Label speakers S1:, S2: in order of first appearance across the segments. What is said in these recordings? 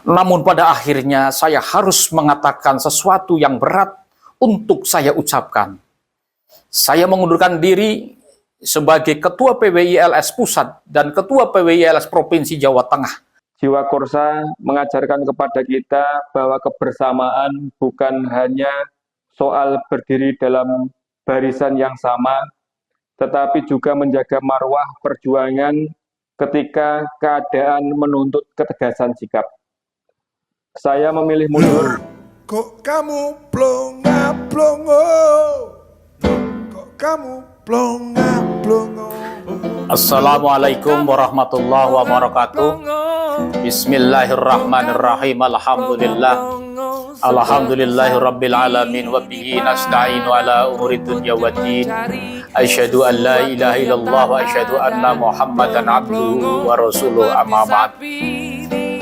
S1: Namun pada akhirnya saya harus mengatakan sesuatu yang berat untuk saya ucapkan. Saya mengundurkan diri sebagai Ketua PWILS Pusat dan Ketua PWILS Provinsi Jawa Tengah.
S2: Jiwa Korsa mengajarkan kepada kita bahwa kebersamaan bukan hanya soal berdiri dalam barisan yang sama, tetapi juga menjaga marwah perjuangan ketika keadaan menuntut ketegasan sikap. Saya memilih mundur.
S3: Kok kamu plonga-plongo? Kok kamu plonga-plongo?
S1: Assalamualaikum warahmatullahi wabarakatuh. Bismillahirrahmanirrahim. Alhamdulillahi rabbil alamin wa bihi nasta'inu ala umuri dunya waddin. Asyhadu an la ilaha illallah wa asyhadu anna Muhammadan abduhu wa rasuluh, amma ba'd.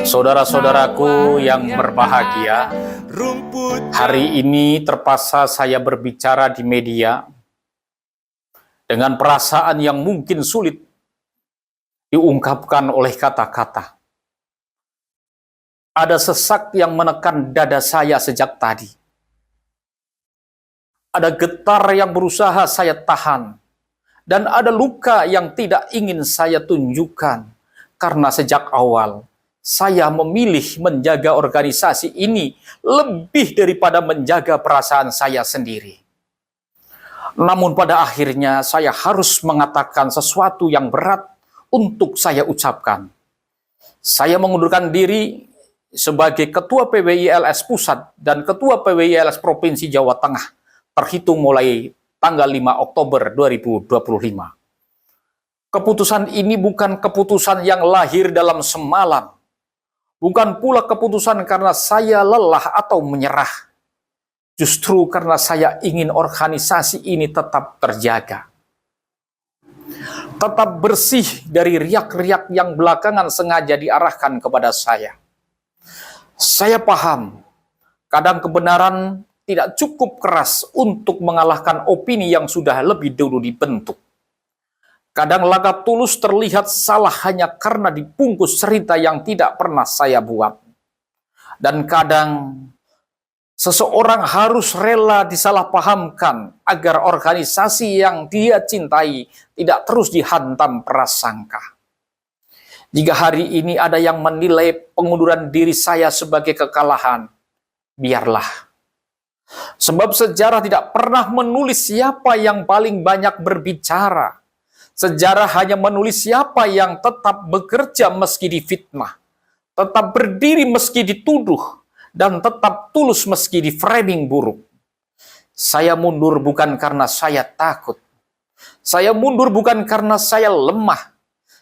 S1: Saudara-saudaraku yang berbahagia, hari ini terpaksa saya berbicara di media dengan perasaan yang mungkin sulit diungkapkan oleh kata-kata. Ada sesak yang menekan dada saya sejak tadi. Ada getar yang berusaha saya tahan. Dan ada luka yang tidak ingin saya tunjukkan. Karena sejak awal, saya memilih menjaga organisasi ini lebih daripada menjaga perasaan saya sendiri. Namun pada akhirnya saya harus mengatakan sesuatu yang berat untuk saya ucapkan. Saya mengundurkan diri sebagai Ketua PWILS Pusat dan Ketua PWILS Provinsi Jawa Tengah terhitung mulai tanggal 5 Oktober 2025. Keputusan ini bukan keputusan yang lahir dalam semalam. Bukan pula keputusan karena saya lelah atau menyerah. Justru karena saya ingin organisasi ini tetap terjaga. Tetap bersih dari riak-riak yang belakangan sengaja diarahkan kepada saya. Saya paham, kadang kebenaran tidak cukup keras untuk mengalahkan opini yang sudah lebih dulu dibentuk. Kadang langkah tulus terlihat salah hanya karena dibungkus cerita yang tidak pernah saya buat. Dan kadang seseorang harus rela disalahpahamkan agar organisasi yang dia cintai tidak terus dihantam prasangka. Jika hari ini ada yang menilai pengunduran diri saya sebagai kekalahan, biarlah. Sebab sejarah tidak pernah menulis siapa yang paling banyak berbicara. Sejarah hanya menulis siapa yang tetap bekerja meski difitnah, tetap berdiri meski dituduh, dan tetap tulus meski di framing buruk. Saya mundur bukan karena saya takut. Saya mundur bukan karena saya lemah.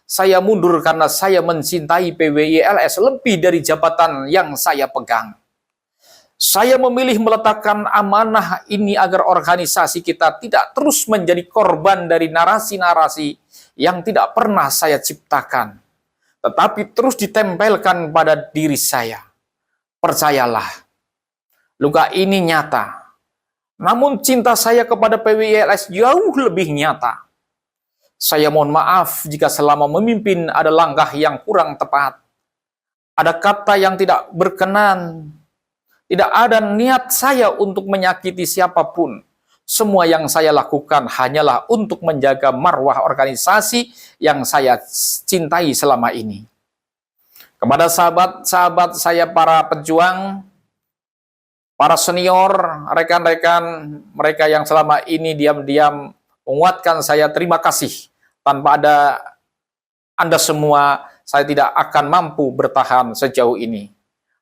S1: Saya mundur karena saya mencintai PWILS lebih dari jabatan yang saya pegang. Saya memilih meletakkan amanah ini agar organisasi kita tidak terus menjadi korban dari narasi-narasi yang tidak pernah saya ciptakan, tetapi terus ditempelkan pada diri saya. Percayalah, luka ini nyata. Namun cinta saya kepada PWILS jauh lebih nyata. Saya mohon maaf jika selama memimpin ada langkah yang kurang tepat. Ada kata yang tidak berkenan. Tidak ada niat saya untuk menyakiti siapapun. Semua yang saya lakukan hanyalah untuk menjaga marwah organisasi yang saya cintai selama ini. Kepada sahabat-sahabat saya para pejuang, para senior, rekan-rekan mereka yang selama ini diam-diam menguatkan saya, terima kasih. Tanpa ada Anda semua, saya tidak akan mampu bertahan sejauh ini.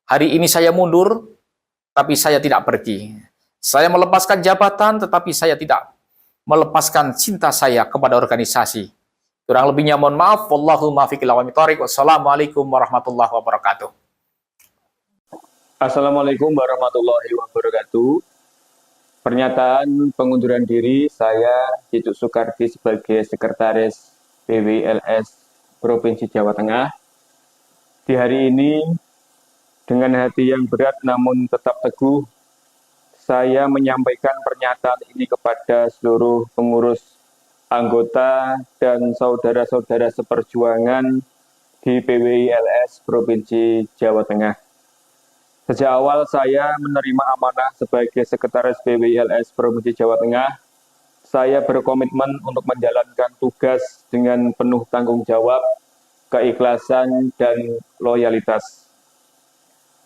S1: Hari ini saya mundur, tapi saya tidak pergi. Saya melepaskan jabatan, tetapi saya tidak melepaskan cinta saya kepada organisasi. Kurang lebihnya mohon maaf. Wallahu muwaffiq ila aqwamit thoriq. Wassalamualaikum warahmatullahi wabarakatuh.
S2: Assalamualaikum warahmatullahi wabarakatuh. Pernyataan pengunduran diri saya, Cicuk Soekardi, sebagai Sekretaris PWILS Provinsi Jawa Tengah. Di hari ini, dengan hati yang berat namun tetap teguh, saya menyampaikan pernyataan ini kepada seluruh pengurus, anggota, dan saudara-saudara seperjuangan di PWILS Provinsi Jawa Tengah. Sejak awal saya menerima amanah sebagai Sekretaris PWILS Provinsi Jawa Tengah, saya berkomitmen untuk menjalankan tugas dengan penuh tanggung jawab, keikhlasan, dan loyalitas.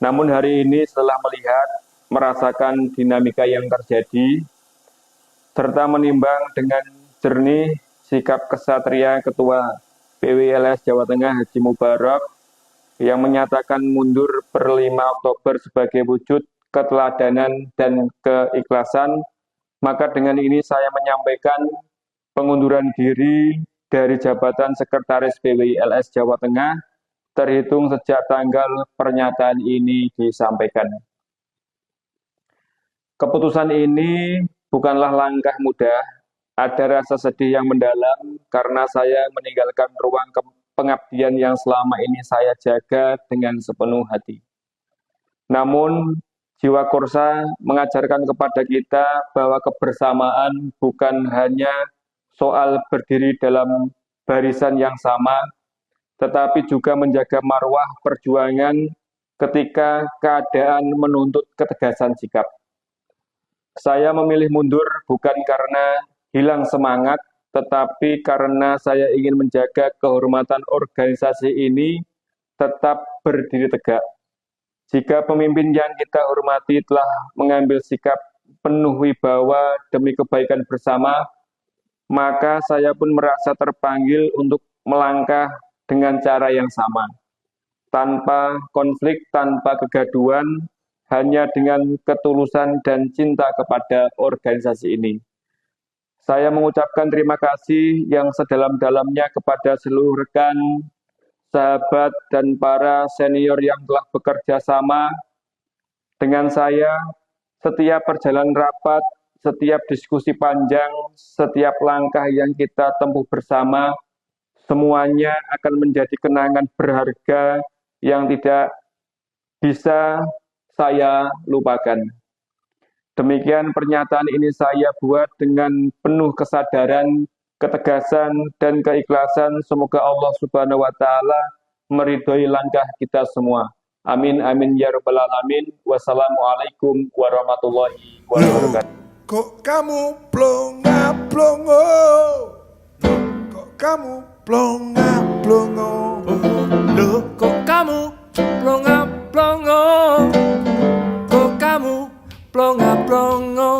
S2: Namun hari ini setelah melihat, merasakan dinamika yang terjadi, serta menimbang dengan jernih sikap kesatria Ketua PWILS Jawa Tengah Haji Mubarak yang menyatakan mundur per 5 Oktober sebagai wujud keteladanan dan keikhlasan, maka dengan ini saya menyampaikan pengunduran diri dari jabatan Sekretaris PWILS Jawa Tengah terhitung sejak tanggal pernyataan ini disampaikan. Keputusan ini bukanlah langkah mudah, ada rasa sedih yang mendalam karena saya meninggalkan ruang pengabdian yang selama ini saya jaga dengan sepenuh hati. Namun, jiwa Korsa mengajarkan kepada kita bahwa kebersamaan bukan hanya soal berdiri dalam barisan yang sama, tetapi juga menjaga marwah perjuangan ketika keadaan menuntut ketegasan sikap. Saya memilih mundur bukan karena hilang semangat, tetapi karena saya ingin menjaga kehormatan organisasi ini tetap berdiri tegak. Jika pemimpin yang kita hormati telah mengambil sikap penuh wibawa demi kebaikan bersama, maka saya pun merasa terpanggil untuk melangkah dengan cara yang sama. Tanpa konflik, tanpa kegaduhan, hanya dengan ketulusan dan cinta kepada organisasi ini. Saya mengucapkan terima kasih yang sedalam-dalamnya kepada seluruh rekan, sahabat, dan para senior yang telah bekerja sama dengan saya. Setiap perjalanan rapat, setiap diskusi panjang, setiap langkah yang kita tempuh bersama, semuanya akan menjadi kenangan berharga yang tidak bisa saya lupakan. Demikian pernyataan ini saya buat dengan penuh kesadaran, ketegasan, dan keikhlasan. Semoga Allah Subhanahu wa Ta'ala meridhoi langkah kita semua. Amin, amin, ya rabbal alamin. Wassalamualaikum warahmatullahi wabarakatuh.
S3: Kok kamu plonga-plongo? Kok kamu plonga-plongo? Loh,
S4: Kok kamu plonga-plongo? Kok kamu plonga-plongo?